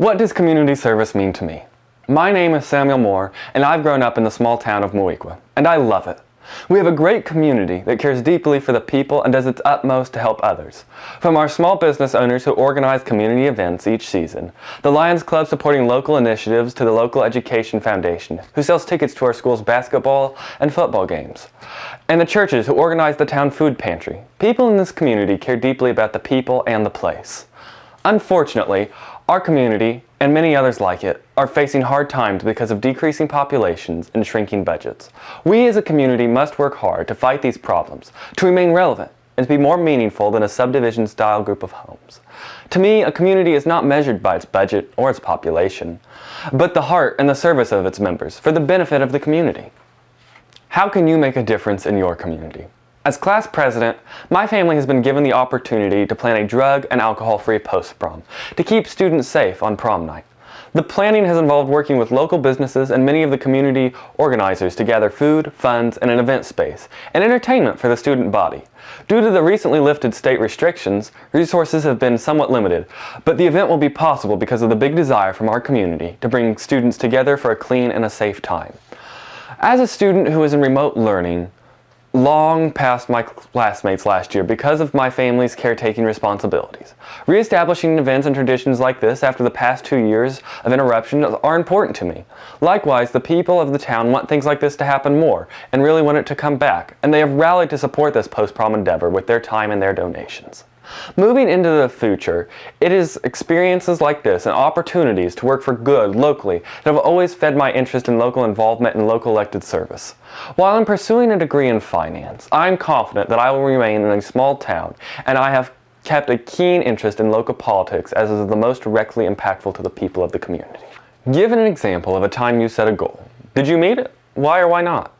What does community service mean to me? My name is Samuel Moore, and I've grown up in the small town of Moweaqua, and I love it. We have a great community that cares deeply for the people and does its utmost to help others. From our small business owners who organize community events each season, the Lions Club supporting local initiatives, to the local education foundation who sells tickets to our school's basketball and football games, and the churches who organize the town food pantry. People in this community care deeply about the people and the place. Unfortunately, our community, and many others like it, are facing hard times because of decreasing populations and shrinking budgets. We as a community must work hard to fight these problems, to remain relevant, and to be more meaningful than a subdivision-style group of homes. To me, a community is not measured by its budget or its population, but the heart and the service of its members for the benefit of the community. How can you make a difference in your community? As class president, my family has been given the opportunity to plan a drug and alcohol-free post-prom to keep students safe on prom night. The planning has involved working with local businesses and many of the community organizers to gather food, funds, and an event space, and entertainment for the student body. Due to the recently lifted state restrictions, resources have been somewhat limited, but the event will be possible because of the big desire from our community to bring students together for a clean and a safe time. As a student who is in remote learning, long past my classmates last year because of my family's caretaking responsibilities, reestablishing events and traditions like this after the past 2 years of interruption are important to me. Likewise, the people of the town want things like this to happen more and really want it to come back, and they have rallied to support this post-prom endeavor with their time and their donations. Moving into the future, it is experiences like this and opportunities to work for good locally that have always fed my interest in local involvement and local elected service. While I'm pursuing a degree in finance, I'm confident that I will remain in a small town, and I have kept a keen interest in local politics as is the most directly impactful to the people of the community. Give an example of a time you set a goal. Did you meet it? Why or why not?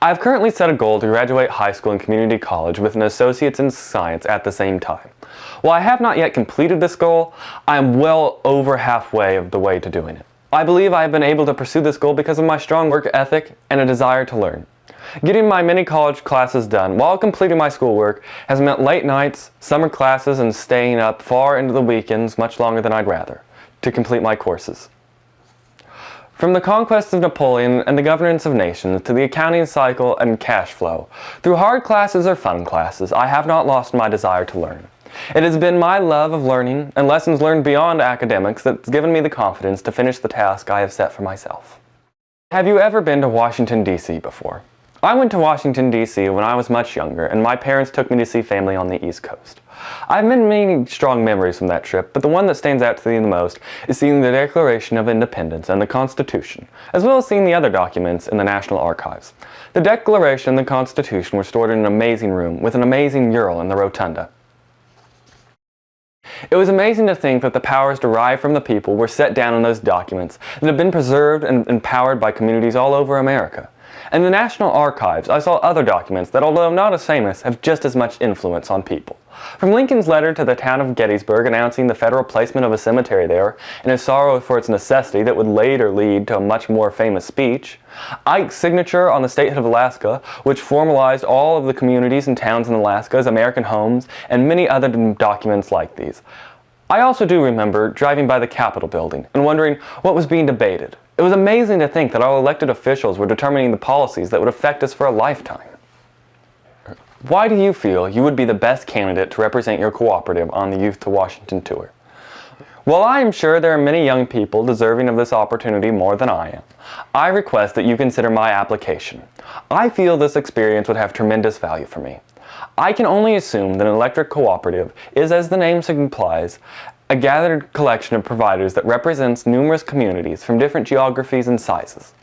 I've currently set a goal to graduate high school and community college with an associate's in science at the same time. While I have not yet completed this goal, I am well over halfway of the way to doing it. I believe I have been able to pursue this goal because of my strong work ethic and a desire to learn. Getting my many college classes done while completing my schoolwork has meant late nights, summer classes, and staying up far into the weekends much longer than I'd rather to complete my courses. From the conquest of Napoleon and the governance of nations to the accounting cycle and cash flow, through hard classes or fun classes, I have not lost my desire to learn. It has been my love of learning and lessons learned beyond academics that's given me the confidence to finish the task I have set for myself. Have you ever been to Washington, D.C. before? I went to Washington, D.C. when I was much younger, and my parents took me to see family on the East Coast. I have many strong memories from that trip, but the one that stands out to me the most is seeing the Declaration of Independence and the Constitution, as well as seeing the other documents in the National Archives. The Declaration and the Constitution were stored in an amazing room with an amazing mural in the rotunda. It was amazing to think that the powers derived from the people were set down in those documents that have been preserved and empowered by communities all over America. In the National Archives, I saw other documents that, although not as famous, have just as much influence on people. From Lincoln's letter to the town of Gettysburg announcing the federal placement of a cemetery there and his sorrow for its necessity that would later lead to a much more famous speech, Ike's signature on the statehood of Alaska, which formalized all of the communities and towns in Alaska as American homes, and many other documents like these. I also do remember driving by the Capitol building and wondering what was being debated. It was amazing to think that our elected officials were determining the policies that would affect us for a lifetime. Why do you feel you would be the best candidate to represent your cooperative on the Youth to Washington tour? While I am sure there are many young people deserving of this opportunity more than I am, I request that you consider my application. I feel this experience would have tremendous value for me. I can only assume that an electric cooperative is, as the name implies, a gathered collection of providers that represents numerous communities from different geographies and sizes,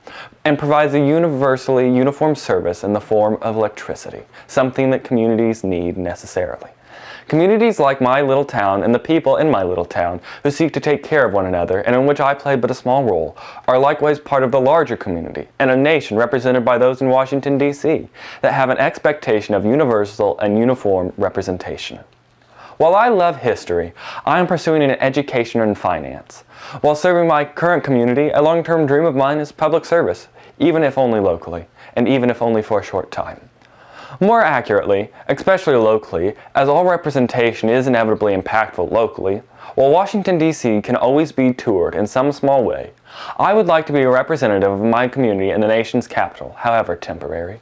and provides a universally uniform service in the form of electricity, something that communities need necessarily. Communities like my little town and the people in my little town who seek to take care of one another and in which I play but a small role are likewise part of the larger community and a nation represented by those in Washington, D.C. that have an expectation of universal and uniform representation. While I love history, I am pursuing an education in finance. While serving my current community, a long-term dream of mine is public service, even if only locally, and even if only for a short time. More accurately, especially locally, as all representation is inevitably impactful locally, while Washington, D.C. can always be toured in some small way, I would like to be a representative of my community in the nation's capital, however temporary.